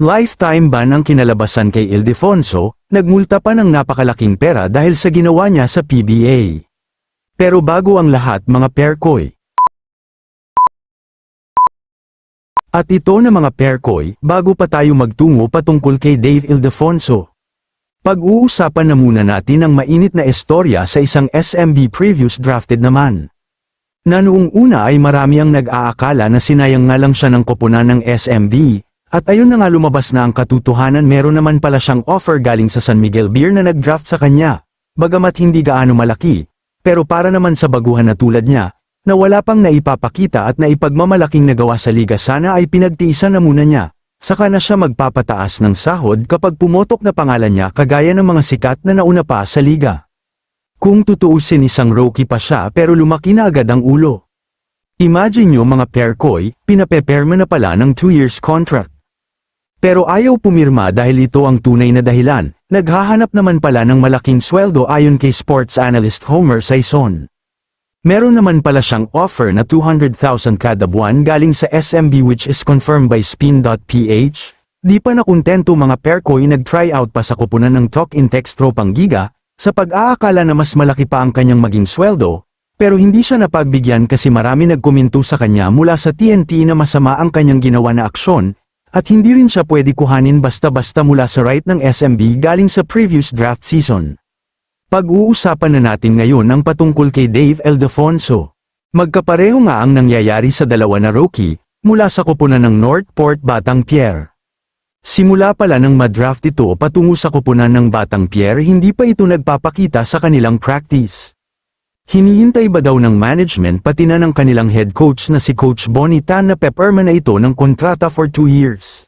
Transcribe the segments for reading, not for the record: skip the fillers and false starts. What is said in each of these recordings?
Lifetime ban ang kinalabasan kay Ildefonso, nagmulta pa ng napakalaking pera dahil sa ginawa niya sa PBA. Pero bago ang lahat mga perkoy. At ito na mga perkoy, bago pa tayo magtungo patungkol kay Dave Ildefonso. Pag-uusapan na muna natin ang mainit na istorya sa isang SMB previous drafted naman. Na noong una ay marami ang nag-aakala na sinayang nga lang siya ng koponan ng SMB, at ayun na nga lumabas na ang katotohanan, meron naman pala siyang offer galing sa San Miguel Beer na nag-draft sa kanya, bagamat hindi gaano malaki, pero para naman sa baguhan na tulad niya, na wala pang naipapakita at naipagmamalaking nagawa sa liga, sana ay pinagtiisan na muna niya, saka na siya magpapataas ng sahod kapag pumotok na pangalan niya kagaya ng mga sikat na nauna pa sa liga. Kung tutuusin isang rookie pa siya pero lumaki na agad ang ulo. Imagine nyo mga perkoy, pinapeperma na pala ng 2 years contract. Pero ayaw pumirma dahil ito ang tunay na dahilan, naghahanap naman pala ng malaking sweldo ayon kay sports analyst Homer Sison. Meron naman pala siyang offer na 200,000 kada buwan galing sa SMB which is confirmed by Spin.ph. Di pa nakontento mga perkoy, nag-try out pa sa koponan ng Talk in Text tropang Giga, sa pag-aakala na mas malaki pa ang kanyang maging sweldo, pero hindi siya napagbigyan kasi marami nagkomento sa kanya mula sa TNT na masama ang kanyang ginawa na aksyon, at hindi rin siya pwede kuhanin basta-basta mula sa right ng SMB galing sa previous draft season. Pag-uusapan na natin ngayon ang patungkol kay Dave Ildefonso. Magkapareho nga ang nangyayari sa dalawa na rookie, mula sa koponan ng Northport Batang Pier. Simula pala ng madraft ito patungo sa koponan ng Batang Pier, hindi pa ito nagpapakita sa kanilang practice. Hinihintay ba daw ng management pati na ng kanilang head coach na si Coach Bonnie Tan na peperma na ito ng kontrata for 2 years?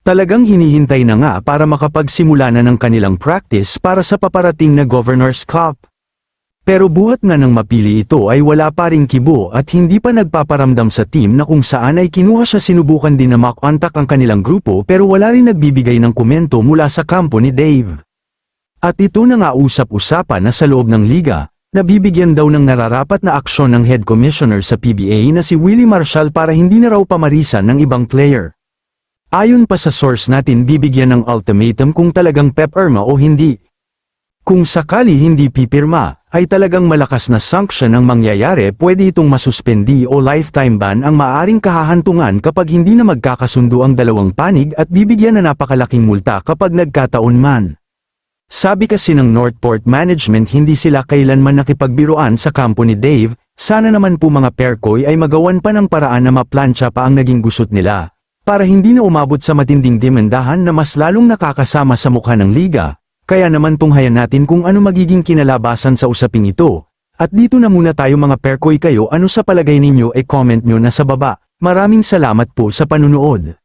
Talagang hinihintay na nga para makapagsimula na ng kanilang practice para sa paparating na Governor's Cup. Pero buhat nga ng mapili ito ay wala pa ring kibo at hindi pa nagpaparamdam sa team na kung saan ay kinuha siya. Sinubukan din na makontak ang kanilang grupo pero wala rin nagbibigay ng komento mula sa kampo ni Dave. At ito na nga usap-usapan na sa loob ng liga, nabibigyan daw ng nararapat na aksyon ng head commissioner sa PBA na si Willie Marshall para hindi na raw pamarisan ng ibang player. Ayon pa sa source natin, bibigyan ng ultimatum kung talagang peperma o hindi. Kung sakali hindi pipirma, ay talagang malakas na sanction ang mangyayari, pwede itong masuspendi o lifetime ban ang maaring kahahantungan kapag hindi na magkakasundo ang dalawang panig at bibigyan na napakalaking multa kapag nagkataon man. Sabi kasi ng Northport management hindi sila kailanman nakipagbiruan sa kampo ni Dave, sana naman po mga perkoy ay magawan pa ng paraan na maplansya pa ang naging gusot nila, para hindi na umabot sa matinding demandahan na mas lalong nakakasama sa mukha ng liga, kaya naman tunghayan natin kung ano magiging kinalabasan sa usaping ito. At dito na muna tayo mga perkoy, kayo ano sa palagay ninyo, comment nyo na sa baba. Maraming salamat po sa panunood.